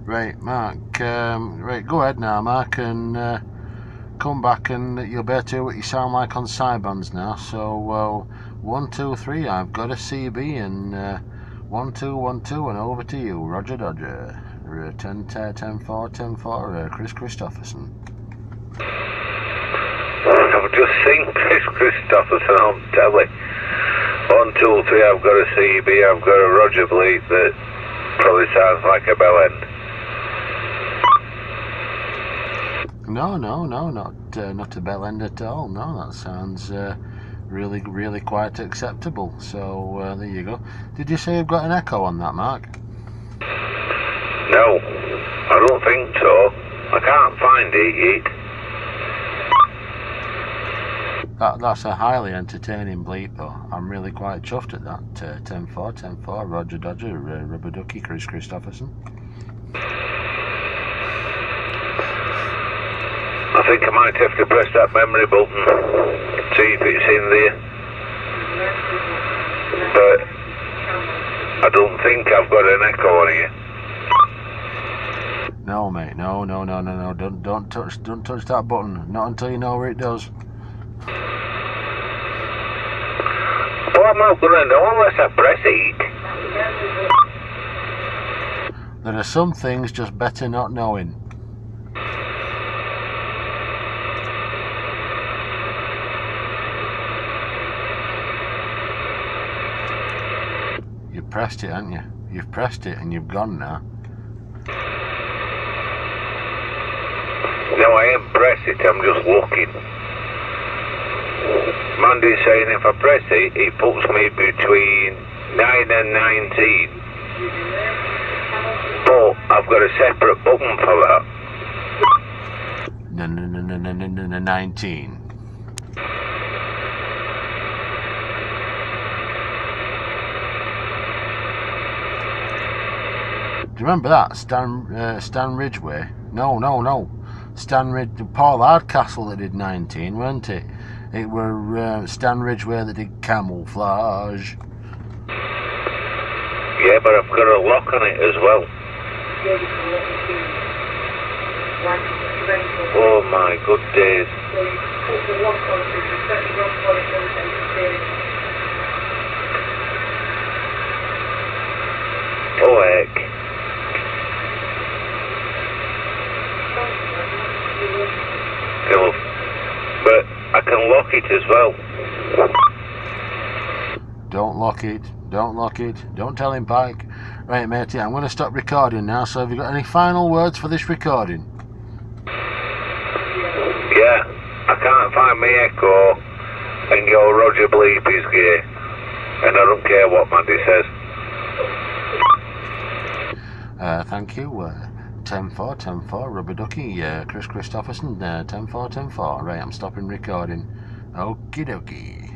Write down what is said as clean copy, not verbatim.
Right, Mark. Right, go ahead now, Mark, and come back, and you'll be able to hear what you sound like on sidebands now. So 1 2 3, I've got a CB, and 1 2 1 2, and over to you, Roger Dodger. 10 4 10 4, Chris Christopherson. I've just seen Chris Christopherson on telly. 1 2 3, I've got a CB, I've got a Roger Bleak that probably sounds like a bell end. No, not a bell end at all. No, that sounds really quite acceptable. So there you go. Did you say you've got an echo on that, Mark? No, I don't think so. I can't find it yet. That's a highly entertaining bleep, though. I'm really quite chuffed at that. 10 4 10 4, Roger Dodger, Rubber Ducky, Chris Christopherson. I think I might have to press that memory button, see if it's in there. But I don't think I've got an echo on here. No, mate, no. Don't touch that button. Not until you know where it does. Well, I'm not gonna know unless I press it. There are some things just better not knowing. You've pressed it, haven't you? You've pressed it and you've gone now. No, I ain't pressed it, I'm just looking. Mandy's saying if I press it, it puts me between 9 and 19. But I've got a separate button for that. No, 19. Do you remember that? Stan Ridgway? No. Paul Hardcastle that did 19, weren't it? It were Stan Ridgway that did Camouflage. Yeah, but I've got a lock on it as well. Oh my good days. Oh heck. But I can lock it as well. Don't lock it. Don't tell him, Pike. Right, matey, I'm going to stop recording now, so have you got any final words for this recording? Yeah, I can't find my echo, and your Roger Bleep is gay, and I don't care what Mandy says. Thank you. 10 4 10 4, Rubber Ducky, Chris Christopherson, 10 4 10 4. Right, I'm stopping recording. Okie dokie.